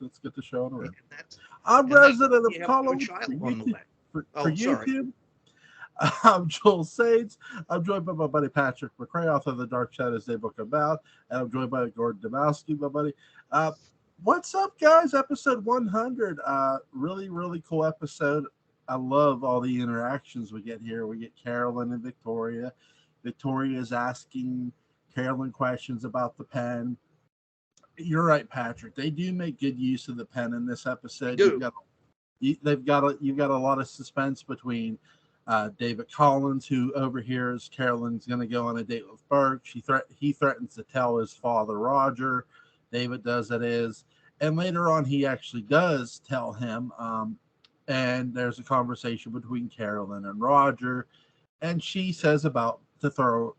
Let's get the show on the road. That's, I'm and resident of you have Column a child for on the YouTube. way. For Sorry. YouTube. I'm Joel Saints. I'm joined by my buddy Patrick McCray, author of the Dark Shadows They Book About, and I'm joined by Gordon Dymowski, my buddy. What's up, guys? Episode 100. Really, really cool episode. I love all the interactions we get here. We get Carolyn and Victoria. Victoria is asking Carolyn questions about the pen. You're right, Patrick. They do make good use of the pen in this episode. You've got a lot of suspense between David Collins, who overhears Carolyn's going to go on a date with Burke. He threatens to tell his father, Roger. David does it, and later on he actually does tell him. And there's a conversation between Carolyn and Roger, and she says about to throw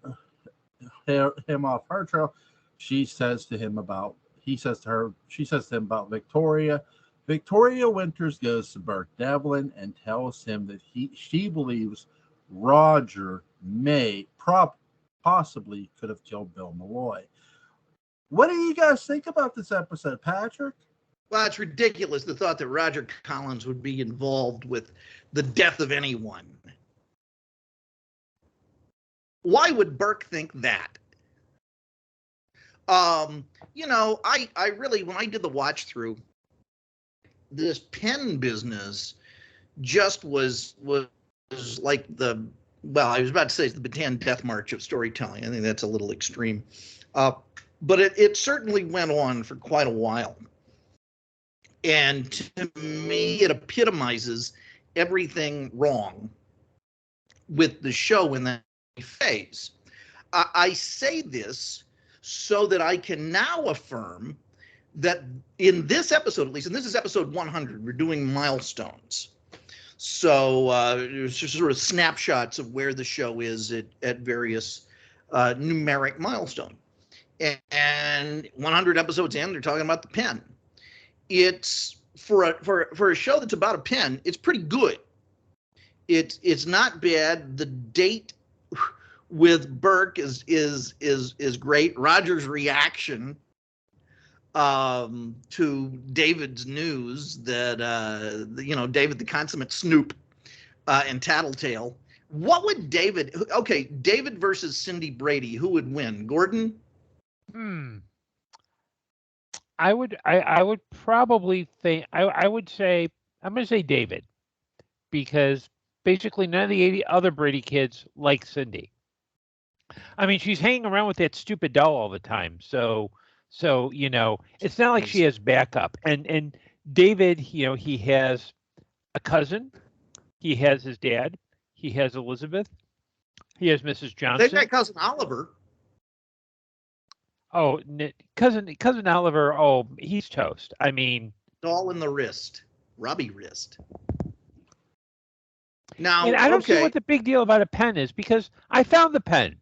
him off her trail. She says to him about about Victoria. Victoria Winters goes to Burke Devlin and tells him that she believes Roger possibly could have killed Bill Malloy. What do you guys think about this episode, Patrick? Well, it's ridiculous, the thought that Roger Collins would be involved with the death of anyone. Why would Burke think that? I really, when I did the watch through, this pen business just was like I was about to say it's the Bataan Death March of storytelling. I think that's a little extreme. But it certainly went on for quite a while. And to me, it epitomizes everything wrong with the show in that phase. I say this so that I can now affirm that in this episode, at least, and this is episode 100, we're doing milestones. So it's just sort of snapshots of where the show is at various numeric milestone. And 100 episodes in, they're talking about the pen. It's for a show that's about a pen, it's pretty good. It's not bad. The date with Burke is great. Roger's reaction to David's news that David the consummate snoop and tattletale. What would David versus Cindy Brady, who would win? Gordon? I would probably think I would say I'm going to say David, because basically none of the 80 other Brady kids like Cindy. I mean, she's hanging around with that stupid doll all the time. So it's not like she has backup. And David, he has a cousin, he has his dad, he has Elizabeth, he has Mrs. Johnson. They've got cousin Oliver. Oh, cousin Oliver. Oh, he's toast. I mean, doll in the wrist, Robbie wrist. Now, and I don't see what the big deal about a pen is, because I found the pen.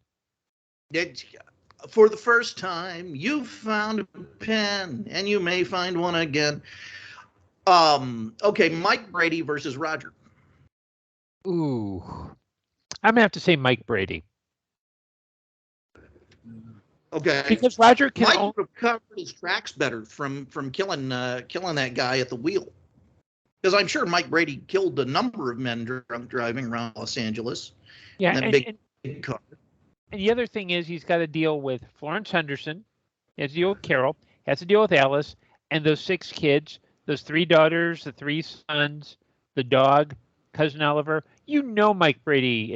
For the first time, you found a pen, and you may find one again. Mike Brady versus Roger. Ooh, I'm gonna have to say Mike Brady. Okay, because Roger can Mike would have covered his tracks better from killing that guy at the wheel. Because I'm sure Mike Brady killed a number of men drunk driving around Los Angeles. Yeah, in that big car. And the other thing is he's got to deal with Florence Henderson, he has to deal with Carol, has to deal with Alice, and those 6 kids, those 3 daughters, the 3 sons, the dog, cousin Oliver. Mike Brady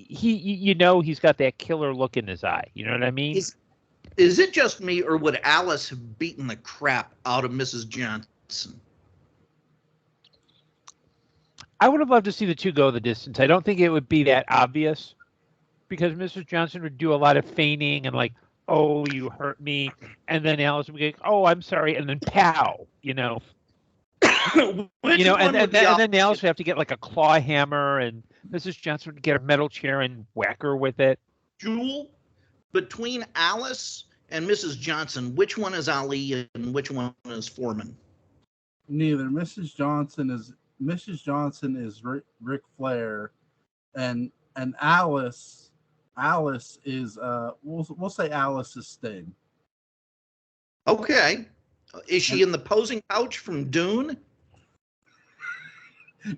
he's got that killer look in his eye. You know what I mean? Is it just me, or would Alice have beaten the crap out of Mrs. Johnson? I would have loved to see the two go the distance. I don't think it would be that obvious, because Mrs. Johnson would do a lot of feigning and like, oh, you hurt me. And then Alice would be like, oh, I'm sorry. And then pow, and then Alice would have to get like a claw hammer, and Mrs. Johnson would get a metal chair and whack her with it. Jewel, between Alice and Mrs. Johnson, which one is Ali and which one is Foreman? Neither. Mrs. Johnson is Ric Flair, and Alice is we'll say Alice is Sting. Okay. Is she in the posing pouch from Dune?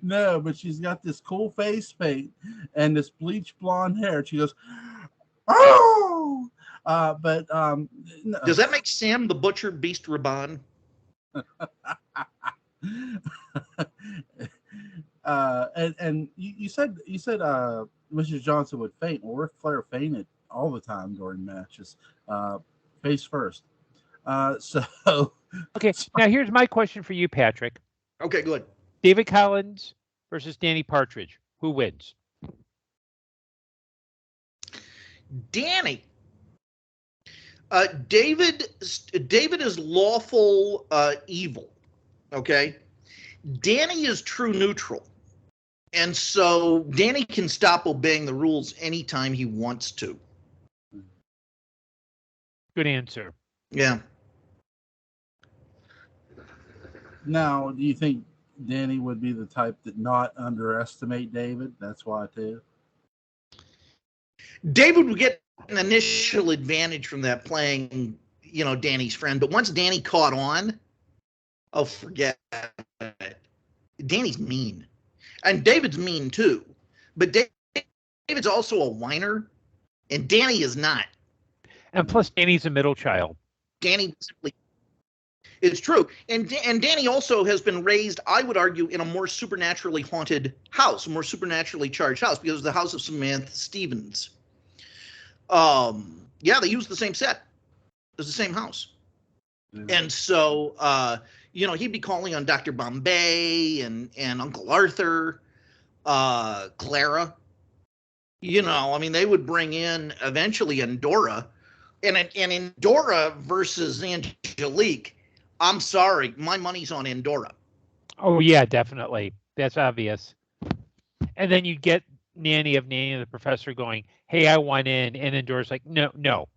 No, but she's got this cool face paint and this bleach blonde hair. She goes, oh! No. Does that make Sam the Butcher Beast Raban? And you said Mrs. Johnson would faint. Well, Ric Flair fainted all the time during matches, face first. Okay, now here's my question for you, Patrick. Okay, good. David Collins versus Danny Partridge. Who wins? Danny. David is lawful evil. Okay. Danny is true neutral. And so Danny can stop obeying the rules anytime he wants to. Good answer. Yeah. Now, do you think Danny would be the type that not underestimate David? That's why too. David would get an initial advantage from that playing, Danny's friend. But once Danny caught on, oh, forget it. Danny's mean. And David's mean too. But David's also a whiner, and Danny is not. And plus, Danny's a middle child. Danny simply... It's true. And Danny also has been raised, I would argue, in a more supernaturally haunted house, a more supernaturally charged house, because of the house of Samantha Stevens. Yeah, they use the same set. It's the same house. Mm-hmm. And so, he'd be calling on Dr. Bombay and Uncle Arthur, Clara. They would bring in eventually Endora. And Endora versus Angelique, I'm sorry, my money's on Endora. Oh, yeah, definitely. That's obvious. And then you get Nanny of the Professor going, hey, I want in. And Endora's like, no.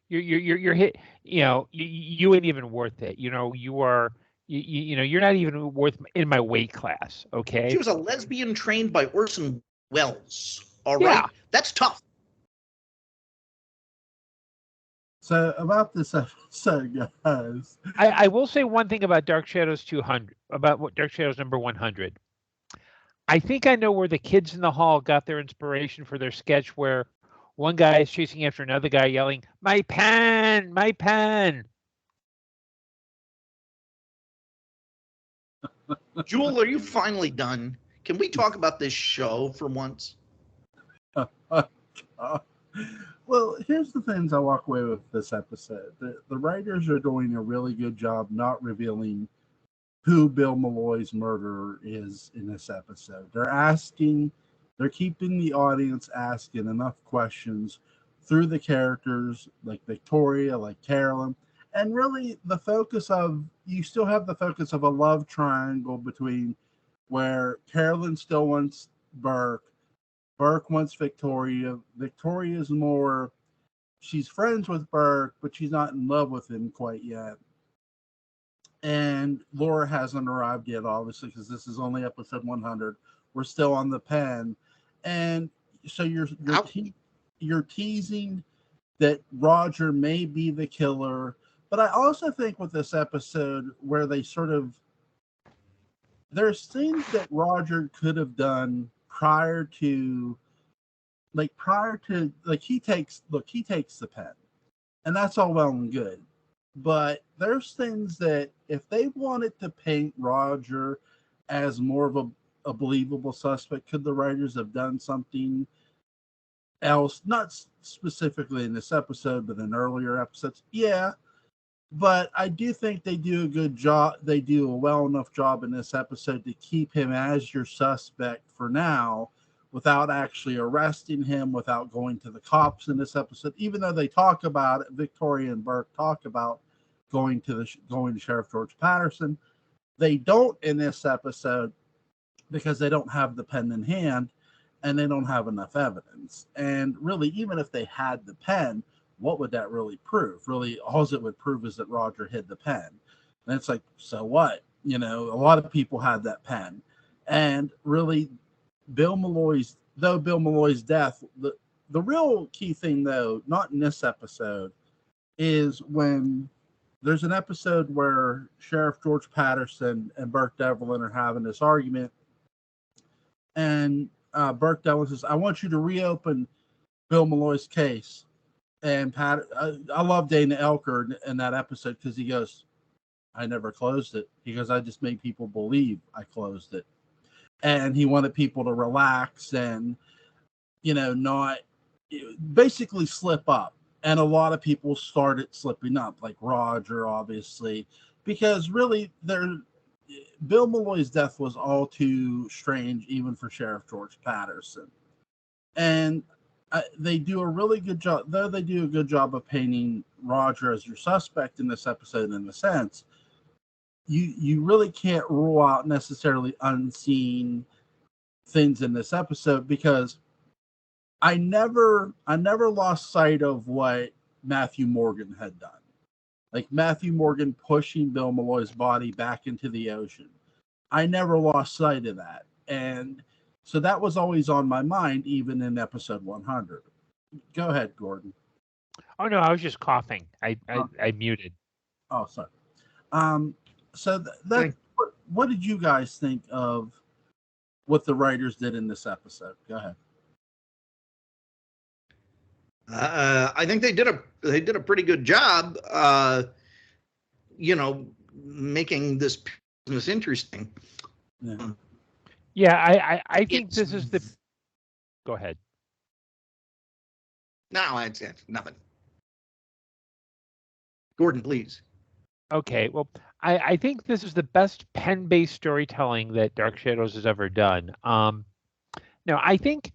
You're hit. You ain't even worth it. You are, you're not even worth in my weight class. Okay. She was a lesbian trained by Orson Welles. All right. That's tough. So about this episode, guys, I will say one thing about Dark Shadows 200, about what Dark Shadows number 100. I think I know where the kids in the hall got their inspiration for their sketch where one guy is chasing after another guy yelling, my pen, my pen. Jewel, are you finally done? Can we talk about this show for once? Well, here's the things I walk away with this episode. The writers are doing a really good job not revealing who Bill Malloy's murderer is in this episode. They're keeping the audience asking enough questions through the characters like Victoria, like Carolyn, and really you still have the focus of a love triangle between where Carolyn still wants Burke wants Victoria. Victoria's more, she's friends with Burke, but she's not in love with him quite yet. And Laura hasn't arrived yet, obviously, because this is only episode 100. We're still on the pen. And so you're teasing that Roger may be the killer. But I also think with this episode where they there's things that Roger could have done he takes the pen, and that's all well and good, but there's things that if they wanted to paint Roger as more of a believable suspect, could the writers have done something else, not specifically in this episode but in earlier episodes? Yeah, but I do think they do a good job. They do a well enough job in this episode to keep him as your suspect for now without actually arresting him, without going to the cops in this episode, even though they talk about it. Victoria and Burke talk about going to Sheriff George Patterson. They don't in this episode because they don't have the pen in hand and they don't have enough evidence. And really, even if they had the pen, what would that really prove? Really, all it would prove is that Roger hid the pen. And it's like, so what? A lot of people had that pen. And really, Bill Malloy's death, the real key thing, though, not in this episode, is when there's an episode where Sheriff George Patterson and Burke Devlin are having this argument, and Burke Devlin says, "I want you to reopen Bill Malloy's case." And I love Dana Elker in that episode because he goes, "I never closed it." He goes, "I just made people believe I closed it." And he wanted people to relax and, not basically slip up. And a lot of people started slipping up, like Roger, obviously, because really Bill Malloy's death was all too strange, even for Sheriff George Patterson. And they do a really good job, though they do a good job of painting Roger as your suspect in this episode, in the sense you really can't rule out necessarily unseen things in this episode, because I never lost sight of what Matthew Morgan had done. Like Matthew Morgan pushing Bill Malloy's body back into the ocean. I never lost sight of that. And so that was always on my mind, even in episode 100. Go ahead, Gordon. Oh, no, I was just coughing. I muted. Oh, sorry. So what did you guys think of what the writers did in this episode? Go ahead. I think they did a pretty good job, making this business interesting. Yeah, I think this is the. Go ahead. No, it's nothing. Gordon, please. Okay, well, I think this is the best pen-based storytelling that Dark Shadows has ever done. No, I think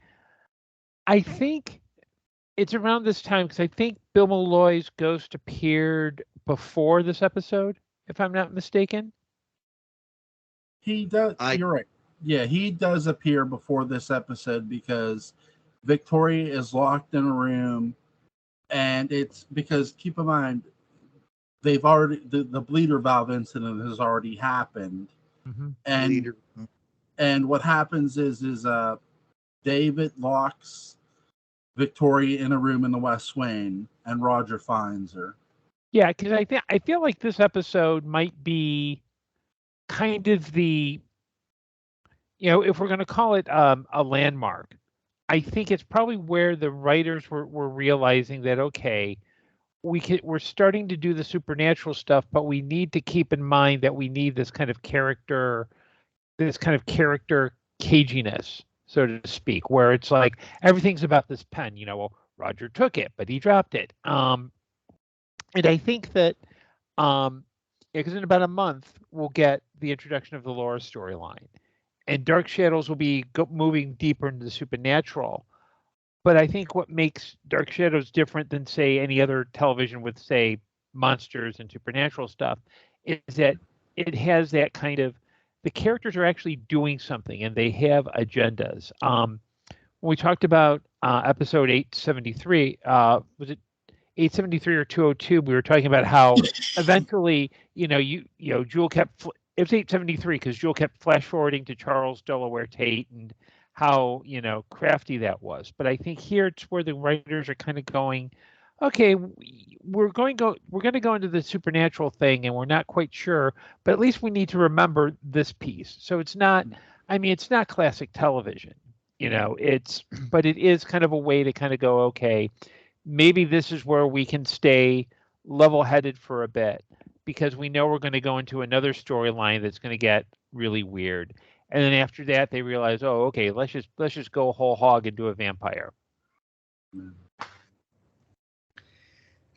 it's around this time because I think Bill Malloy's ghost appeared before this episode, if I'm not mistaken. He does. You're right. Yeah, he does appear before this episode because Victoria is locked in a room, and it's because, keep in mind, they've already the bleeder valve incident has already happened, and what happens is David locks Victoria in a room in the West Wing, and Roger finds her. Yeah, because I feel like this episode might be kind of the, if we're going to call it a landmark, I think it's probably where the writers were realizing that, okay, we're starting to do the supernatural stuff, but we need to keep in mind that we need this kind of character caginess, so to speak, where it's like everything's about this pen. Well, Roger took it, but he dropped it. And I think that because in about a month we'll get the introduction of the Laura storyline, and Dark Shadows will be moving deeper into the supernatural. But I think what makes Dark Shadows different than, say, any other television with, say, monsters and supernatural stuff is that it has that kind of, the characters are actually doing something and they have agendas. When we talked about episode 873, was it 873 or 202? We were talking about how eventually, Jewel kept, it was 873 because Jewel kept flash forwarding to Charles Delaware Tate and how crafty that was. But I think here it's where the writers are kind of going, okay, we're going to go into the supernatural thing and we're not quite sure, but at least we need to remember this piece. So it's not, it's not classic television, but it is kind of a way to kind of go, okay, maybe this is where we can stay level-headed for a bit, because we know we're going to go into another storyline that's going to get really weird. And then after that, they realize, oh, okay, let's just go whole hog and do a vampire.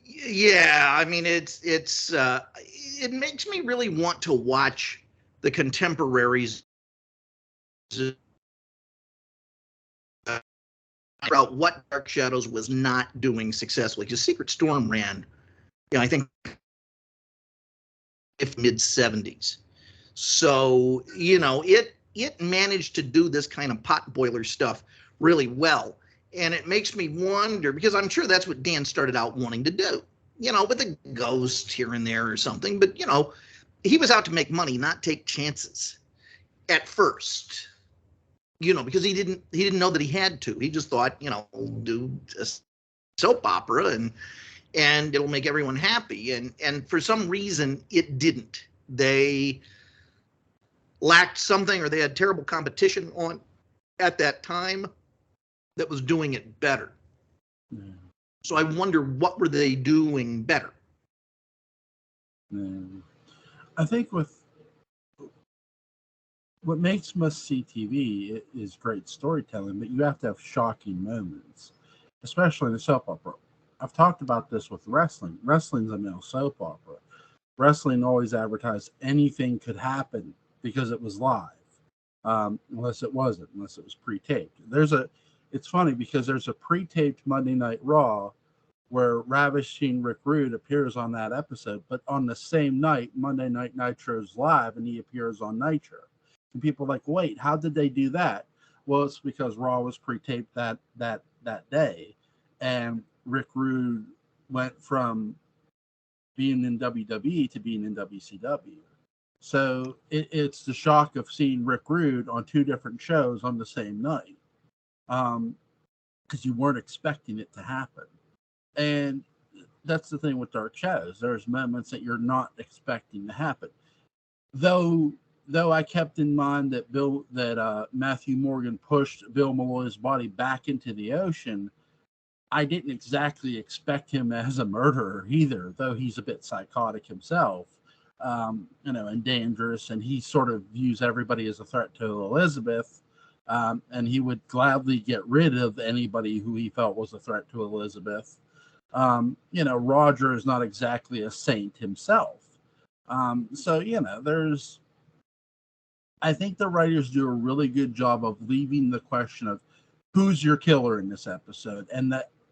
Yeah, it makes me really want to watch the contemporaries about what Dark Shadows was not doing successfully. Because Secret Storm ran, I think, mid-70s. So, it managed to do this kind of pot boiler stuff really well. And it makes me wonder, because I'm sure that's what Dan started out wanting to do, with a ghost here and there or something. But, he was out to make money, not take chances at first, because he didn't know that he had to. He just thought, do a soap opera and and it'll make everyone happy. And for some reason, it didn't. They lacked something, or they had terrible competition on at that time that was doing it better. Yeah. So I wonder, what were they doing better? Yeah. I think with what makes must-see TV is great storytelling, but you have to have shocking moments, especially in a soap opera. I've talked about this with wrestling. Wrestling's a male soap opera. Wrestling always advertised anything could happen because it was live, unless it wasn't, unless it was pre-taped. It's funny because there's a pre-taped Monday Night Raw where Ravishing Rick Rude appears on that episode, but on the same night, Monday Night Nitro's live, and he appears on Nitro. And people are like, wait, how did they do that? Well, it's because Raw was pre-taped that day, and Rick Rude went from being in WWE to being in WCW. So it's the shock of seeing Rick Rude on two different shows on the same night, because you weren't expecting it to happen. And that's the thing with Dark Shadows. There's moments that you're not expecting to happen. Though I kept in mind that Matthew Morgan pushed Bill Malloy's body back into the ocean, I didn't exactly expect him as a murderer either, though he's a bit psychotic himself, and dangerous, and he sort of views everybody as a threat to Elizabeth, and he would gladly get rid of anybody who he felt was a threat to Elizabeth. Roger is not exactly a saint himself. I think the writers do a really good job of leaving the question of who's your killer in this episode,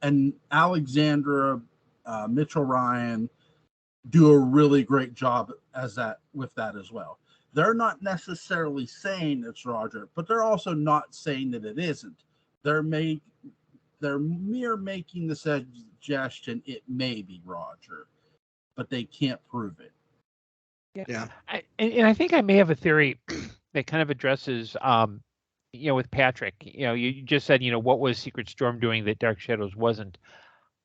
and Alexandra, Mitchell Ryan do a really great job with that as well. They're not necessarily saying it's Roger, but they're also not saying that it isn't. They're mere making the suggestion it may be Roger, but they can't prove it. Yeah. And I think I may have a theory that kind of addresses, with Patrick. You just said, what was Secret Storm doing that Dark Shadows wasn't?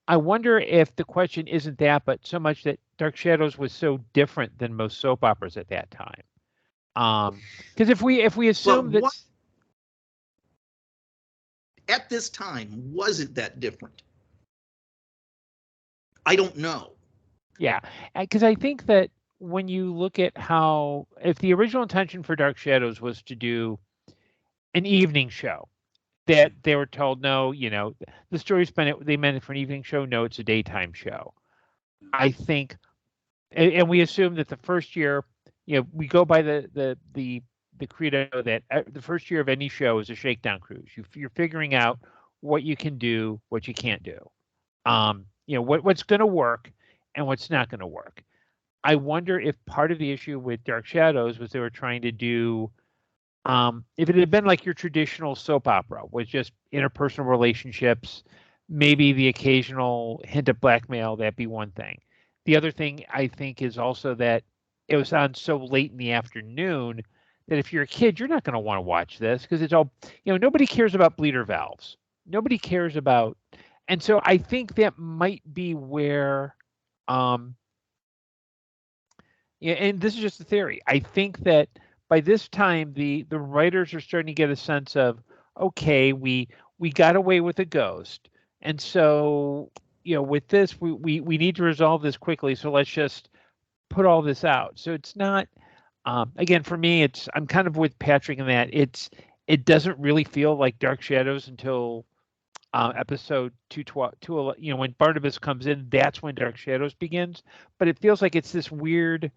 I wonder if the question isn't that, but so much that Dark Shadows was so different than most soap operas at that time. Because if we assume that at this time, was it that different? I don't know. Yeah, because I think that when you look at if the original intention for Dark Shadows was to do an evening show, that they were told, no, the story's they meant it for an evening show. No, it's a daytime show. I think, and we assume that the first year, we go by the credo that the first year of any show is a shakedown cruise. You're figuring out what you can do, what you can't do, what's going to work and what's not going to work. I wonder if part of the issue with Dark Shadows was they were trying to do, if it had been like your traditional soap opera, with just interpersonal relationships, maybe the occasional hint of blackmail, that'd be one thing. The other thing I think is also that it was on so late in the afternoon that if you're a kid, you're not going to want to watch this because it's all, nobody cares about bleeder valves. Nobody cares about, and so I think that might be where, and this is just a theory. I think that by this time, the writers are starting to get a sense of, okay, we got away with a ghost, and so with this, we need to resolve this quickly. So let's just put all this out. So it's not, again, for me, I'm kind of with Patrick in that it doesn't really feel like Dark Shadows until episode 212. When Barnabas comes in, that's when Dark Shadows begins. But it feels like it's this weird.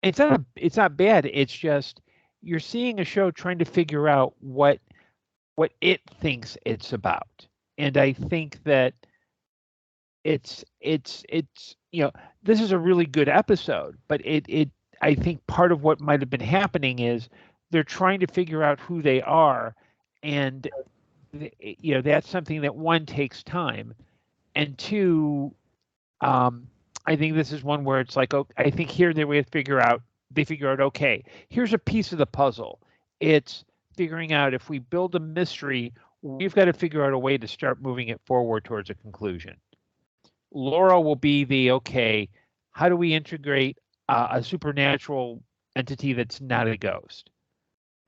It's not bad. It's just you're seeing a show trying to figure out what it thinks it's about, and I think that it's this is a really good episode, but I think part of what might have been happening is they're trying to figure out who they are, and that's something that, one, takes time, and two, I think this is one where it's like, I think here they figure out, okay, here's a piece of the puzzle. It's figuring out, if we build a mystery, we've got to figure out a way to start moving it forward towards a conclusion. Laura will be the, okay, how do we integrate a supernatural entity that's not a ghost?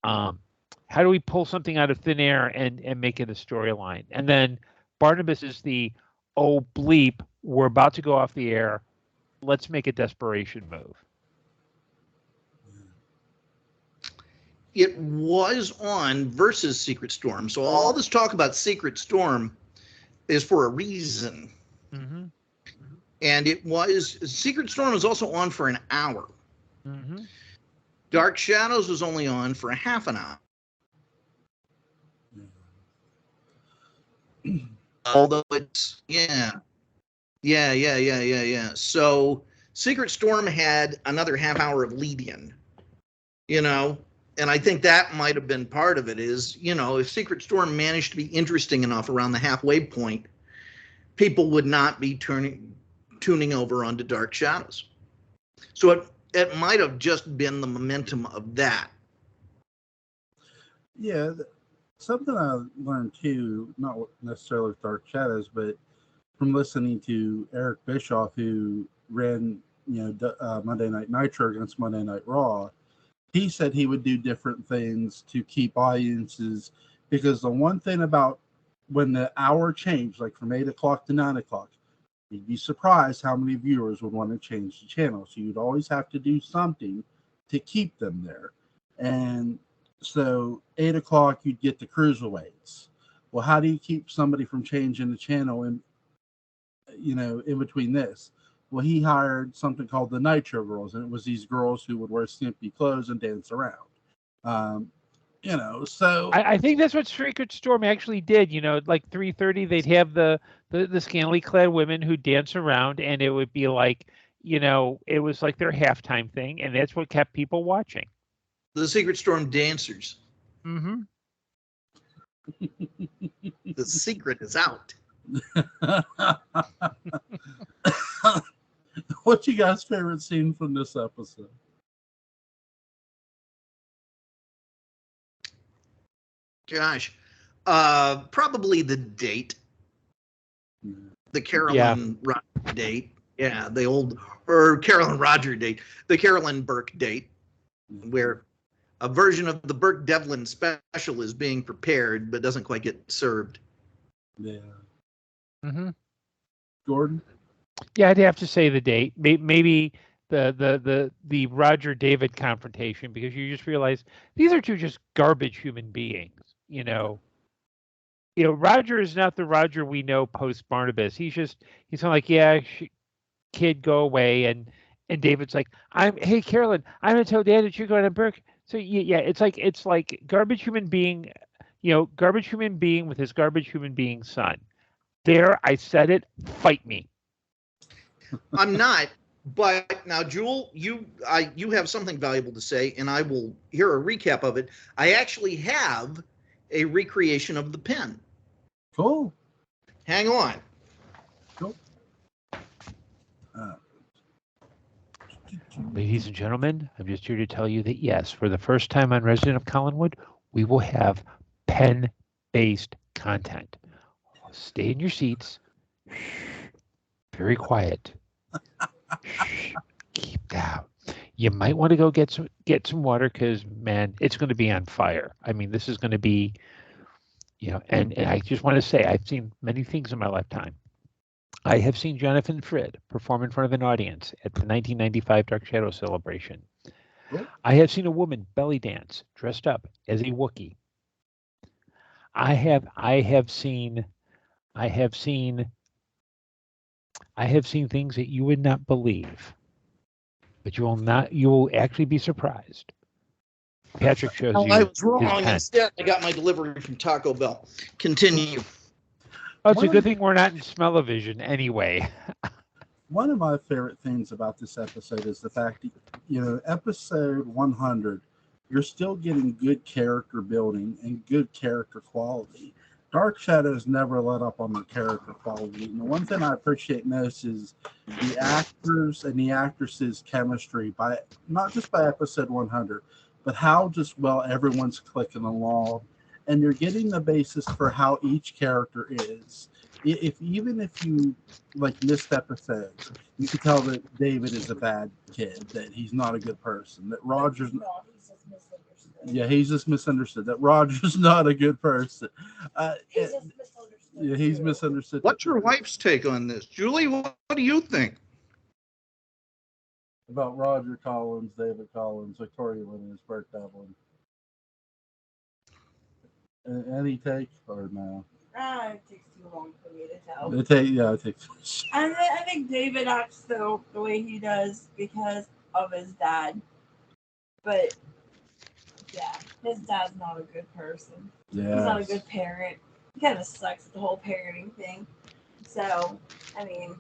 How do we pull something out of thin air and make it a storyline? And then Barnabas is the, oh bleep, we're about to go off the air. Let's make a desperation move. It was on versus Secret Storm. So all this talk about Secret Storm is for a reason. Mm-hmm. And it was, Secret Storm was also on for an hour. Mm-hmm. Dark Shadows was only on for a half an hour. Although it's, yeah. So Secret Storm had another half hour of lead-in, you know, and I think that might have been part of it is, you know, if Secret Storm managed to be interesting enough around the halfway point, people would not be tuning over onto Dark Shadows. So it might have just been the momentum of that. Yeah, something I learned too, not necessarily with Dark Shadows, but from listening to Eric Bischoff, who ran, Monday Night Nitro against Monday Night Raw. He said he would do different things to keep audiences, because the one thing about when the hour changed, like from 8 o'clock to 9 o'clock, you'd be surprised how many viewers would want to change the channel. So you'd always have to do something to keep them there. And so 8 o'clock, you'd get the cruiserweights. Well, how do you keep somebody from changing the channel in between this? Well, he hired something called the Nitro Girls, and it was these girls who would wear skimpy clothes and dance around. So I think that's what Secret Storm actually did. Like 3:30, they'd have the scantily clad women who dance around, and it would be like, it was like their halftime thing, and that's what kept people watching. The Secret Storm dancers. Mm-hmm. The secret is out. What's you guys' favorite scene from this episode? Gosh, probably the date, the Carolyn Roger date. Yeah, or Carolyn Roger date, the Carolyn Burke date, where a version of the Burke Devlin special is being prepared but doesn't quite get served. Yeah. Mm-hmm. Gordon? Yeah, I'd have to say the date. Maybe the Roger David confrontation, because you just realize these are two just garbage human beings. Roger is not the Roger we know post Barnabas. He's kind of like, yeah, kid, go away, and David's like, hey Carolyn, I'm gonna tell Dad that you're going to Burke. So yeah, it's like garbage human being, garbage human being with his garbage human being son. There, I said it. Fight me. I'm not, but now, Jewel, you have something valuable to say, and I will hear a recap of it. I actually have a recreation of the pen. Cool. Hang on. Cool. Ladies and gentlemen, I'm just here to tell you that yes, for the first time on Resident of Collinwood, we will have pen-based content. Stay in your seats. Shh. Very quiet. Shh. Keep down. You might want to go get some water, because man, it's going to be on fire. I mean, this is going to be, and I just want to say, I've seen many things in my lifetime. I have seen Jonathan Frid perform in front of an audience at the 1995 Dark Shadow celebration. Cool. I have seen a woman belly dance dressed up as a Wookiee. I have seen things that you would not believe, but you will actually be surprised. Patrick shows you. I was wrong. Instead, I got my delivery from Taco Bell. Continue. Oh, it's a good thing we're not in smell-o-vision anyway. One of my favorite things about this episode is the fact that, episode 100, you're still getting good character building and good character quality. Dark Shadows never let up on their character quality. And the one thing I appreciate most is the actors and the actresses' chemistry, not just by episode 100, but how just well everyone's clicking along. And you're getting the basis for how each character is. even if you like missed episodes, you could tell that David is a bad kid, that he's not a good person, that Roger's No, he's just misunderstood. yeah, he's just misunderstood, that Roger's not a good person. He's just misunderstood. Yeah, he's too. misunderstood. What's your wife's take on this, Julie? What do you think? About Roger Collins, David Collins, Victoria Winters, Bert Devlin. Any take or no? It takes too long for me to tell. It takes. I think David acts the way he does because of his dad. But yeah, his dad's not a good person. Yeah. He's not a good parent. He kind of sucks at the whole parenting thing. So, I mean,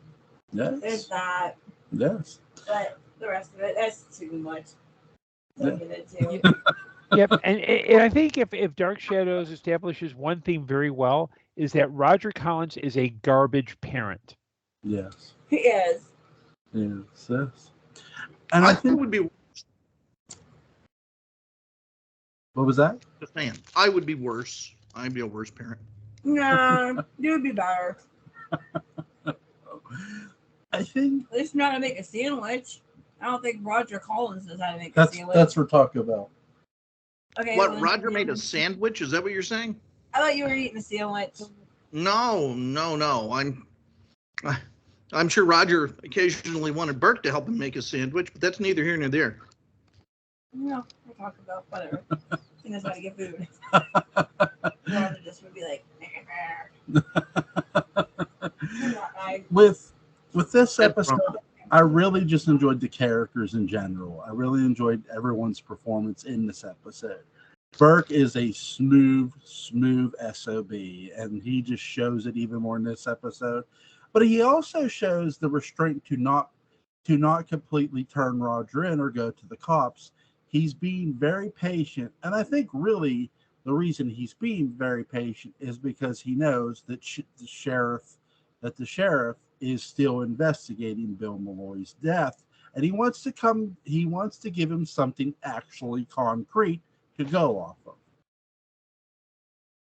there's Yes. that. Yes. But the rest of it, that's too much to get into. Yep, and I think if Dark Shadows establishes one thing very well is that Roger Collins is a garbage parent. Yes. He is. Yes. Yes. And I I think would be what was that? just saying. I would be worse. I'd be a worse parent. No, you would be better. I think At least know how to make a sandwich. I don't think Roger Collins knows how to make a sandwich. that's what Taco Bell. Okay. What, well, Roger made a sandwich? Is that what you're saying? I thought you were eating a sandwich. No. I'm sure Roger occasionally wanted Bert to help him make a sandwich, but that's neither here nor there. No, I talk about whatever. He knows how to get food. Roger just would be like, with this episode, I really just enjoyed the characters in general. I really enjoyed everyone's performance in this episode. Burke is a smooth SOB, and he just shows it even more in this episode. But he also shows the restraint to not completely turn Roger in or go to the cops. He's being very patient, and I think really the reason he's being very patient is because he knows that the sheriff is still investigating Bill Malloy's death, and he wants to give him something actually concrete to go off of.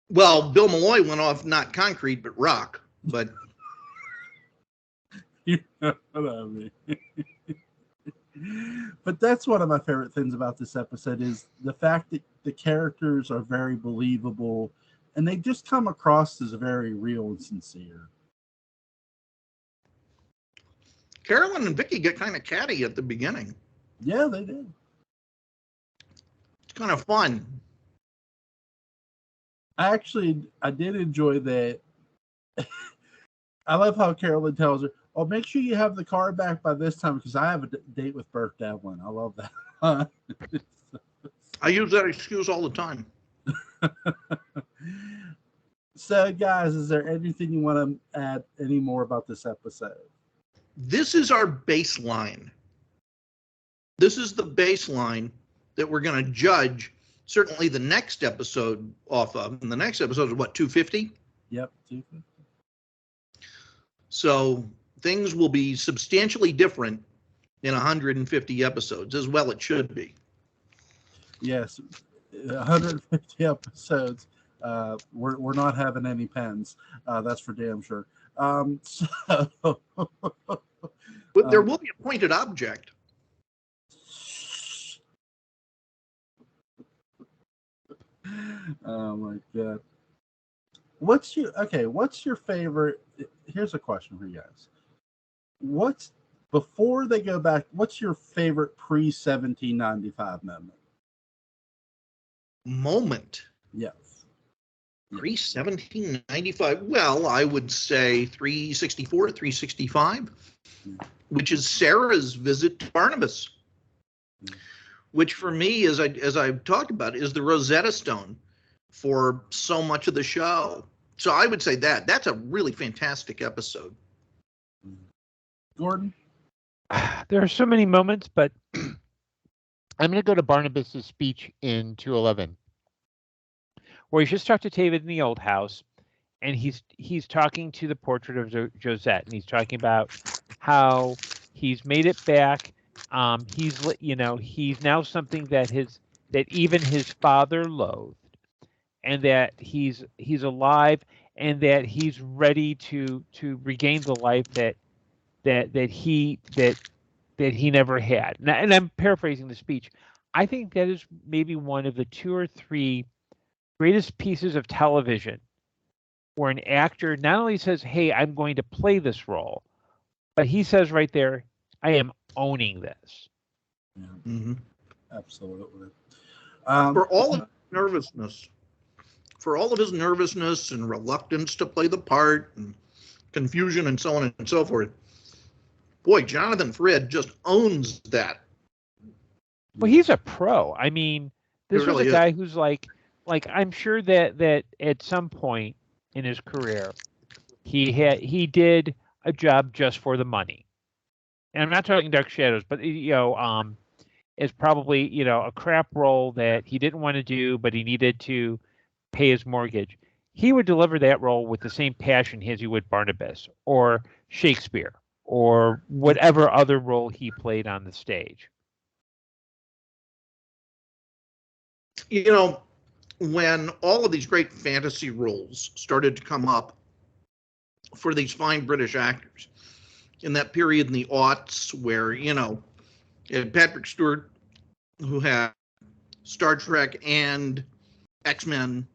Well, Bill Malloy went off not concrete, but rock. But You know what I mean? But that's one of my favorite things about this episode is the fact that the characters are very believable and they just come across as very real and sincere. Carolyn and Vicky get kind of catty at the beginning. Yeah, they did. It's kind of fun. I did enjoy that. I love how Carolyn tells her, "Oh, make sure you have the car back by this time because I have a date with Bert Devlin." I love that. I use that excuse all the time. So, guys, is there anything you want to add any more about this episode? This is our baseline. This is the baseline that we're going to judge certainly the next episode off of. And the next episode is what, 250? Yep, 250. So things will be substantially different in 150 episodes, as well it should be. Yes, 150 episodes. We're not having any pens. That's for damn sure. But there will be a pointed object. Oh my god. What's your favorite? Here's a question for you guys. Before they go back, what's your favorite pre-1795 moment? Yes. Pre-1795. Well, I would say 364, 365, which is Sarah's visit to Barnabas, which for me, as I've talked about, is the Rosetta Stone for so much of the show. So I would say that's a really fantastic episode. Gordon? There are so many moments, but I'm going to go to Barnabas's speech in 211, where he's just talked to David in the old house, and he's talking to the portrait of Josette, and he's talking about how he's made it back. He's now something that even his father loathed, and that he's alive, and that he's ready to regain the life that he never had. And I'm paraphrasing the speech. I think that is maybe one of the 2 or 3 greatest pieces of television where an actor not only says, "Hey, I'm going to play this role," but he says right there, "I am owning this." Yeah, Mm-hmm. absolutely. For all of nervousness, for all of his nervousness and reluctance to play the part and confusion and so on and so forth, boy, Jonathan Frid just owns that. Well, he's a pro. I mean, this really was a guy who's like I'm sure that at some point in his career, he did a job just for the money. And I'm not talking Dark Shadows, but is probably a crap role that he didn't want to do, but he needed to pay his mortgage. He would deliver that role with the same passion as he would Barnabas or Shakespeare or whatever other role he played on the stage. When all of these great fantasy roles started to come up for these fine British actors in that period in the aughts where, you had Patrick Stewart, who had Star Trek and X-Men,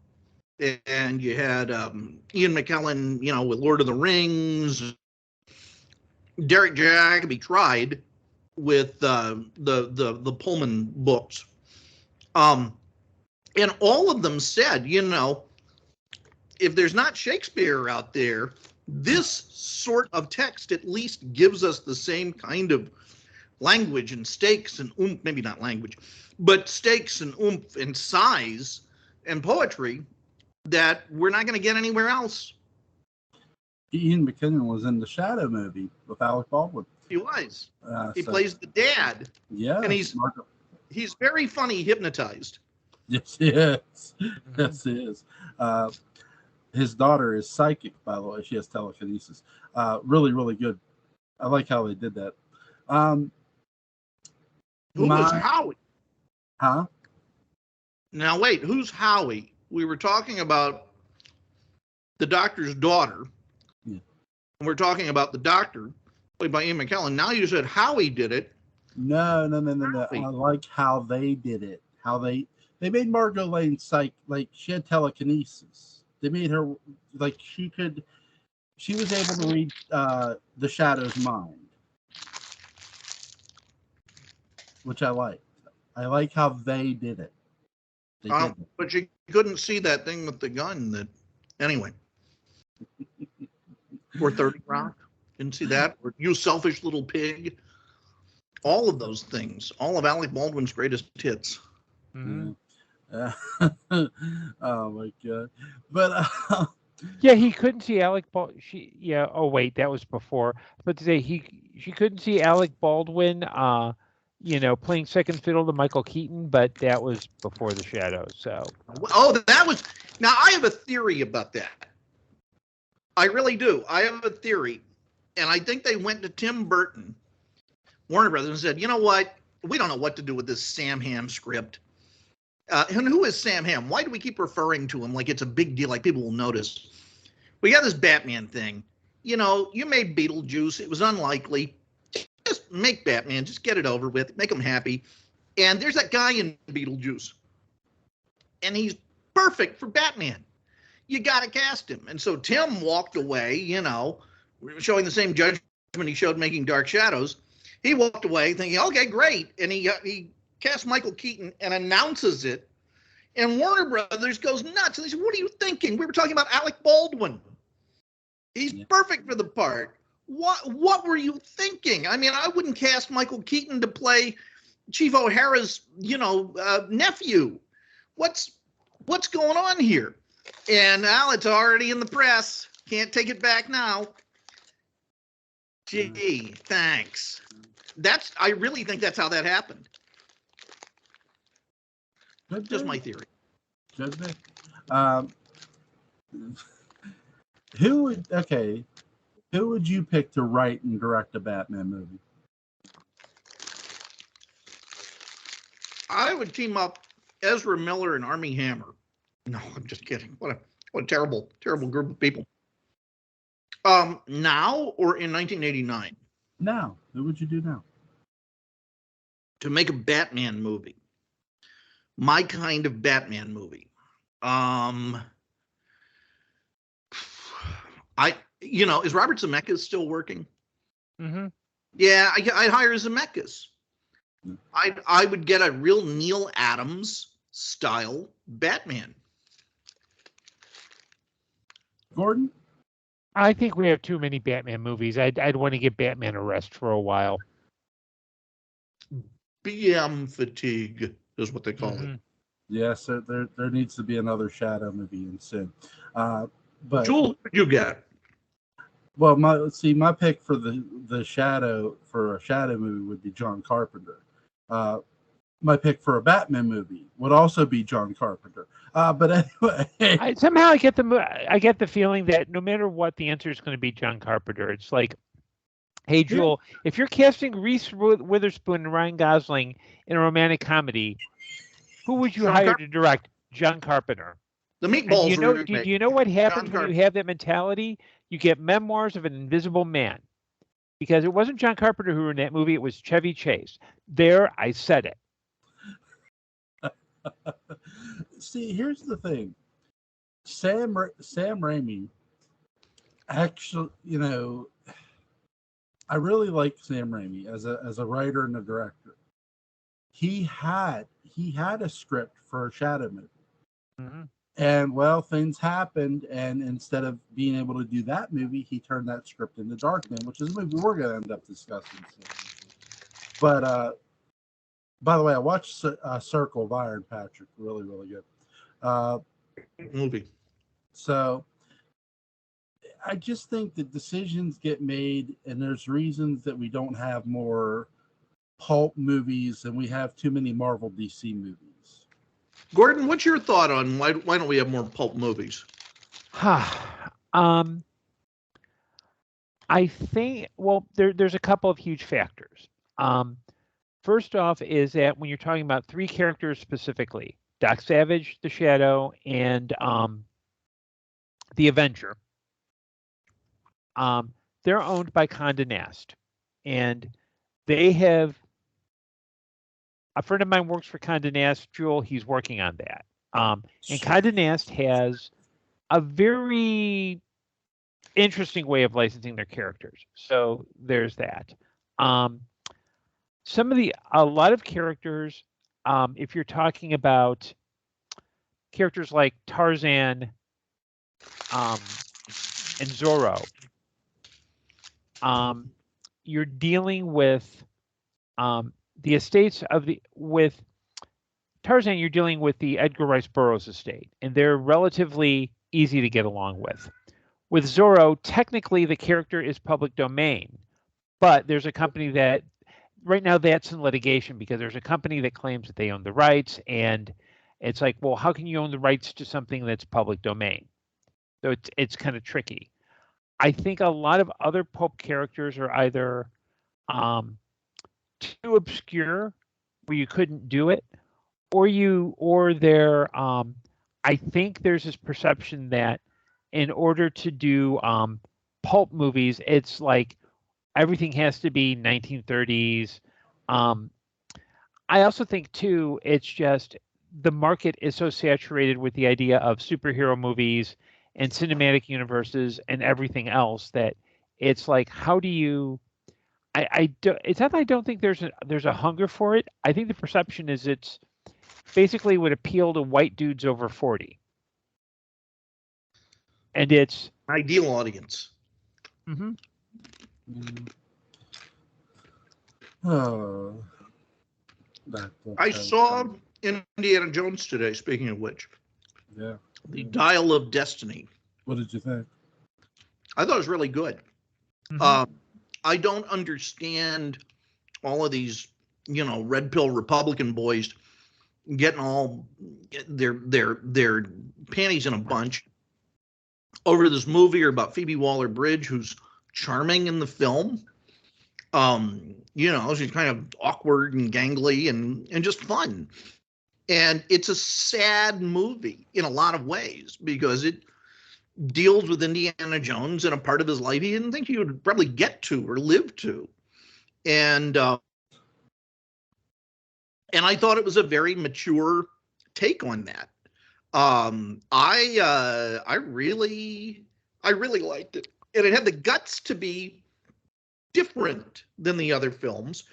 and you had Ian McKellen, with Lord of the Rings. Derek Jacobi tried with the Pullman books. And all of them said, if there's not Shakespeare out there, this sort of text at least gives us the same kind of language and stakes and oomph, maybe not language, but stakes and oomph and size and poetry that we're not going to get anywhere else. Ian McKellen was in the Shadow movie with Alec Baldwin. He was. He plays the dad. Yeah. And he's very funny hypnotized. Yes, he is. Yes, he is. His daughter is psychic, by the way. She has telekinesis. Really, really good. I like how they did that. Who was Howie? Huh? Now, wait, who's Howie? We were talking about the doctor's daughter. Yeah. And we're talking about the doctor, played by Ian McKellen. Now you said Howie did it. No. I like how they did it. How they made Margot Lane like she had telekinesis. They made her like she was able to read the Shadow's mind, which I liked. I like how they did it. But you couldn't see that thing with the gun. Anyway. Or 30 Rock. Didn't see that. Or You Selfish Little Pig. All of those things. All of Alec Baldwin's greatest hits. Mm-hmm. Oh my god! But yeah, he couldn't see Alec Baldwin. Oh wait, that was before. But today she couldn't see Alec Baldwin. Playing second fiddle to Michael Keaton, but that was before The Shadows. So. Oh, that was. Now I have a theory about that. I really do. I have a theory, and I think they went to Tim Burton, Warner Brothers, and said, "You know what? We don't know what to do with this Sam Hamm script." And who is Sam Hamm? Why do we keep referring to him like it's a big deal, like people will notice? We got this Batman thing. You made Beetlejuice. It was unlikely. Just make Batman. Just get it over with. Make him happy. And there's that guy in Beetlejuice. And he's perfect for Batman. You got to cast him. And so Tim walked away, showing the same judgment he showed making Dark Shadows. He walked away thinking, okay, great. And he cast Michael Keaton and announces it, and Warner Brothers goes nuts. And they said, "What are you thinking? We were talking about Alec Baldwin. He's perfect for the part. What were you thinking? I mean, I wouldn't cast Michael Keaton to play Chief O'Hara's, nephew. What's going on here?" And now it's already in the press. Can't take it back now. Gee, thanks. I really think that's how that happened. Just my theory. Good. Who would you pick to write and direct a Batman movie? I would team up Ezra Miller and Armie Hammer. No, I'm just kidding. What a terrible, terrible group of people. Now or in 1989? Now, what would you do now? To make a Batman movie. My kind of Batman movie. Is Robert Zemeckis still working? Mm-hmm. Yeah, I'd hire Zemeckis. I would get a real Neil Adams style Batman. Gordon? I think we have too many Batman movies. I'd want to give Batman a rest for a while. BM fatigue is what they call it. Yes, there needs to be another Shadow movie in soon. But Joel, who did you get? Well, my pick for the Shadow for a Shadow movie would be John Carpenter. My pick for a Batman movie would also be John Carpenter. But anyway, I get the feeling that no matter what, the answer is going to be John Carpenter. It's like, hey Joel, if you're casting Reese Witherspoon and Ryan Gosling in a romantic comedy, who would you hire to direct? John Carpenter. The Meatballs. Do you know what happens when you have that mentality? You get Memoirs of an Invisible Man. Because it wasn't John Carpenter who in that movie, it was Chevy Chase. There, I said it. See, here's the thing. Sam Raimi, actually, I really like Sam Raimi as a writer and a director. He had a script for a Shadow movie. Mm-hmm. And well, things happened, and instead of being able to do that movie, he turned that script into Darkman, which is a movie we're going to end up discussing soon. But by the way, I watched Circle of Iron, Patrick. Really, really good movie. So I just think that decisions get made, and there's reasons that we don't have more pulp movies, and we have too many Marvel DC movies. Gordon, what's your thought on why don't we have more pulp movies? I think, well, there's a couple of huge factors. First off is that when you're talking about three characters specifically, Doc Savage, the Shadow, and the Avenger, they're owned by Condé Nast, and they have. A friend of mine works for Condé Nast, Jewel. He's working on that. And Condé Nast has a very interesting way of licensing their characters. So there's that. A lot of characters, if you're talking about characters like Tarzan and Zorro, you're dealing with the estates with Tarzan, you're dealing with the Edgar Rice Burroughs estate, and they're relatively easy to get along with. With Zorro, technically the character is public domain, but there's a company that right now that's in litigation because there's a company that claims that they own the rights, and it's like, well, how can you own the rights to something that's public domain? So it's kind of tricky. I think a lot of other pulp characters are either too obscure where you couldn't do it, or they're I think there's this perception that in order to do pulp movies, it's like everything has to be 1930s. I also think too, it's just the market is so saturated with the idea of superhero movies and cinematic universes and everything else that it's like, how do you? It's not that I don't think there's a hunger for it. I think the perception is it's basically would appeal to white dudes over 40, and it's ideal audience. Mm-hmm. Oh, I saw Indiana Jones today. Speaking of which, yeah, the Dial of Destiny. What did you think? I thought it was really good. Mm-hmm. I don't understand all of these, red pill Republican boys getting all their panties in a bunch over this movie or about Phoebe Waller-Bridge, who's charming in the film. She's kind of awkward and gangly and just fun. And it's a sad movie in a lot of ways because deals with Indiana Jones in a part of his life he didn't think he would probably get to or live to. And I thought it was a very mature take on that. I really liked it, and it had the guts to be different than the other films.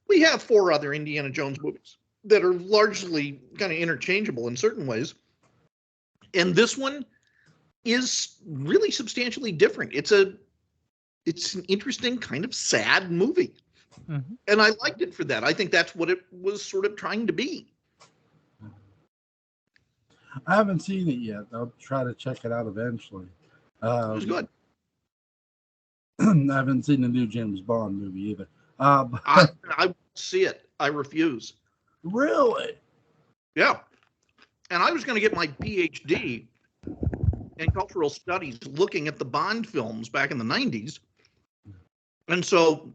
We have 4 other Indiana Jones movies that are largely kind of interchangeable in certain ways, and this one is really substantially different. It's an interesting kind of sad movie. Mm-hmm. And I liked it for that. I think that's what it was sort of trying to be. I haven't seen it yet. I'll try to check it out eventually. It was good. I haven't seen the new James Bond movie either. I won't see it. I refuse. Really? Yeah. And I was going to get my PhD in cultural studies looking at the Bond films back in the 90s. And so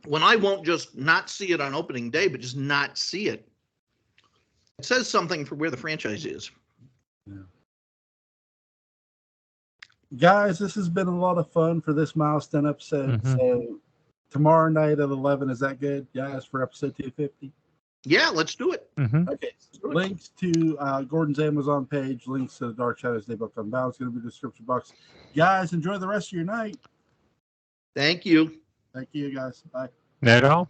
when I won't just not see it on opening day, but just not see it, it says something for where the franchise is. Yeah. Guys, this has been a lot of fun for this milestone episode. Mm-hmm. So tomorrow night at 11, is that good, guys, for episode 250? Yeah, let's do it. Mm-hmm. Okay. Links to Gordon's Amazon page, links to the Dark Shadows Daybook Unbound is going to be in the description box. Guys, enjoy the rest of your night. Thank you. Thank you, guys. Bye. Not at all.